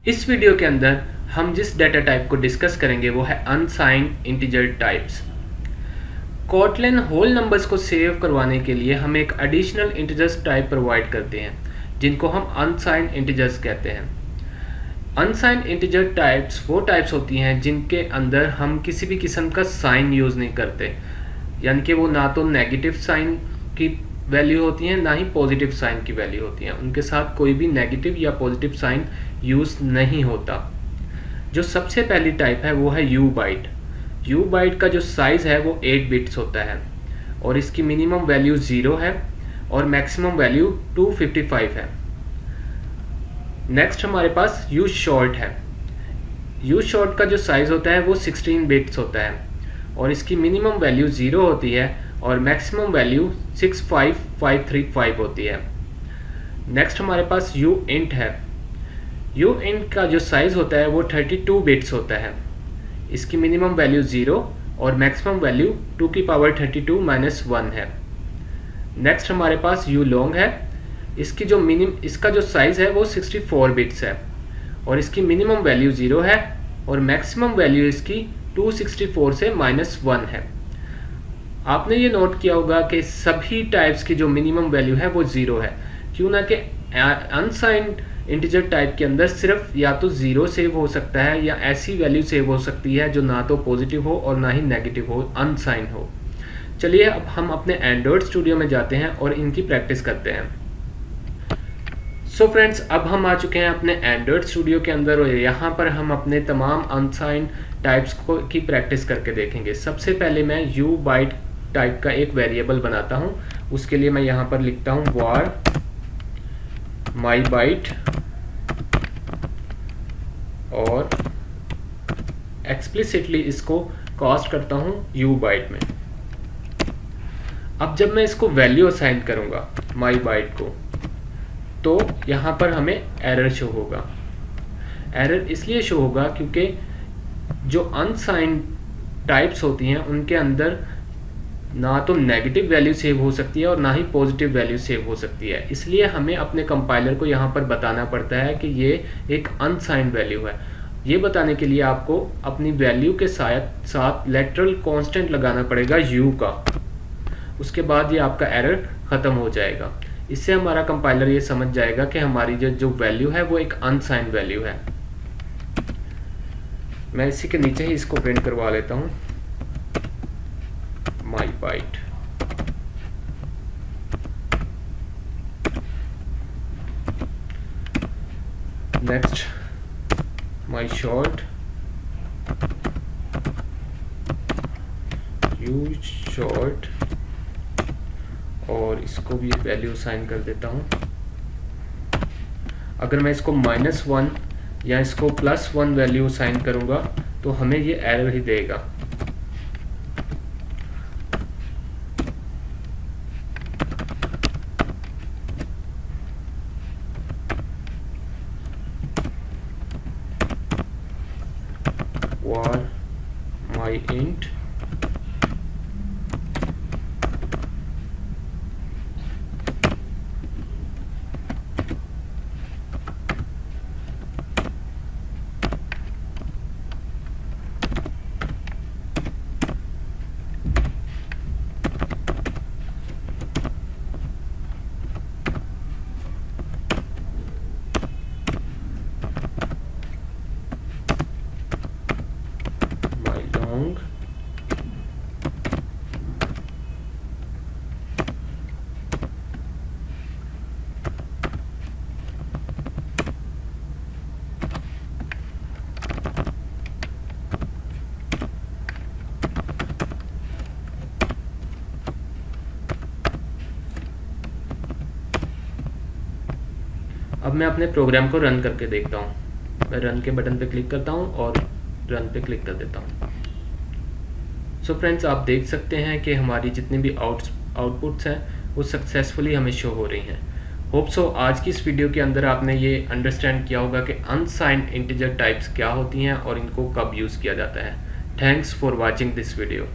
इस वीडियो के अंदर हम जिस डेटा टाइप को डिस्कस करेंगे वो है unsigned integer types. Kotlin whole numbers को सेव करवाने के लिए हम एक एडिशनल इंटीजर्स टाइप प्रोवाइड करते हैं जिनको हम अनसाइंड इंटीजर्स कहते हैं। अनसाइंड इंटीजर टाइप्स वो टाइप्स होती हैं जिनके अंदर हम किसी भी किस्म का साइन यूज़ नहीं करते, यानी कि वो ना तो नेगेटिव साइन की वैल्यू होती हैं ना ही पॉजिटिव साइन की वैल्यू होती हैं। उनके साथ कोई भी नेगेटिव या पॉजिटिव साइन यूज़ नहीं होता। जो सबसे पहली टाइप है वो है यू बाइट। यू बाइट का जो साइज़ है वो 8 बिट्स होता है और इसकी मिनिमम वैल्यू 0 है और मैक्सिमम वैल्यू 255 है। नेक्स्ट हमारे पास यू शॉर्ट है। यू शॉर्ट का जो साइज़ होता है वो 16 बिट्स होता है और इसकी मिनिमम वैल्यू 0 होती है और मैक्सिमम वैल्यू 65535 होती है। नेक्स्ट हमारे पास यू इंट है। यू इंट का जो साइज़ होता है वो 32 बिट्स होता है। इसकी मिनिमम वैल्यू 0 और मैक्सिमम वैल्यू 2 की पावर 32 माइनस 1 है। नेक्स्ट हमारे पास यू लॉन्ग है। इसका जो साइज़ है वो 64 बिट्स है और इसकी मिनिमम वैल्यू 0 है और मैक्सिमम वैल्यू इसकी 264 से -1 है। आपने ये नोट किया होगा कि सभी टाइप्स की जो मिनिमम वैल्यू है वो 0 है, क्यों ना कि अनसाइंड इंटीजर टाइप के अंदर सिर्फ या तो 0 सेव हो सकता है या ऐसी वैल्यू सेव हो सकती है जो ना तो पॉजिटिव हो और ना ही नेगेटिव हो, अनसाइन हो। चलिए अब हम अपने एंड्रॉयड स्टूडियो में जाते हैं और इनकी प्रैक्टिस करते हैं। सो फ्रेंड्स, अब हम आ चुके हैं अपने एंड्रॉयड स्टूडियो के अंदर और यहाँ पर हम अपने तमाम अनसाइंड टाइप्स की प्रैक्टिस करके देखेंगे। सबसे पहले मैं यू बाइट टाइप का एक वेरिएबल बनाता हूँ। उसके लिए मैं यहाँ पर लिखता हूँ var माई बाइट और एक्सप्लिसिटली इसको कास्ट करता हूँ यू बाइट में। अब जब मैं इसको वैल्यू असाइन करूँगा माई बाइट को, तो यहाँ पर हमें एरर शो होगा। एरर इसलिए शो होगा क्योंकि जो अनसाइंड टाइप्स होती हैं उनके अंदर ना तो नेगेटिव वैल्यू सेव हो सकती है और ना ही पॉजिटिव वैल्यू सेव हो सकती है। इसलिए हमें अपने कंपाइलर को यहाँ पर बताना पड़ता है कि ये एक अनसाइंड वैल्यू है। ये बताने के लिए आपको अपनी वैल्यू के साथ लेटरल कांस्टेंट लगाना पड़ेगा u का। उसके बाद ये आपका एरर ख़त्म हो जाएगा। इससे हमारा कंपाइलर ये समझ जाएगा कि हमारी जो वैल्यू है वो एक अनसाइंड वैल्यू है। मैं इसी के नीचे ही इसको प्रिंट करवा लेता हूँ, my bite. Next my short, you short, और इसको भी वैल्यू साइन कर देता हूँ। अगर मैं इसको -1 या इसको +1 वैल्यू साइन करूँगा तो हमें ये एरर ही देगा। var my int long अब मैं अपने प्रोग्राम को रन करके देखता हूँ। मैं रन के बटन पे क्लिक करता हूँ और रन पे क्लिक कर देता हूँ। सो फ्रेंड्स, आप देख सकते हैं कि हमारी जितनी भी आउटपुट्स हैं वो सक्सेसफुली हमें शो हो रही हैं। होप सो आज की इस वीडियो के अंदर आपने ये अंडरस्टैंड किया होगा कि अनसाइंड इंटीजर टाइप्स क्या होती हैं और इनको कब यूज़ किया जाता है। Thanks for watching this video.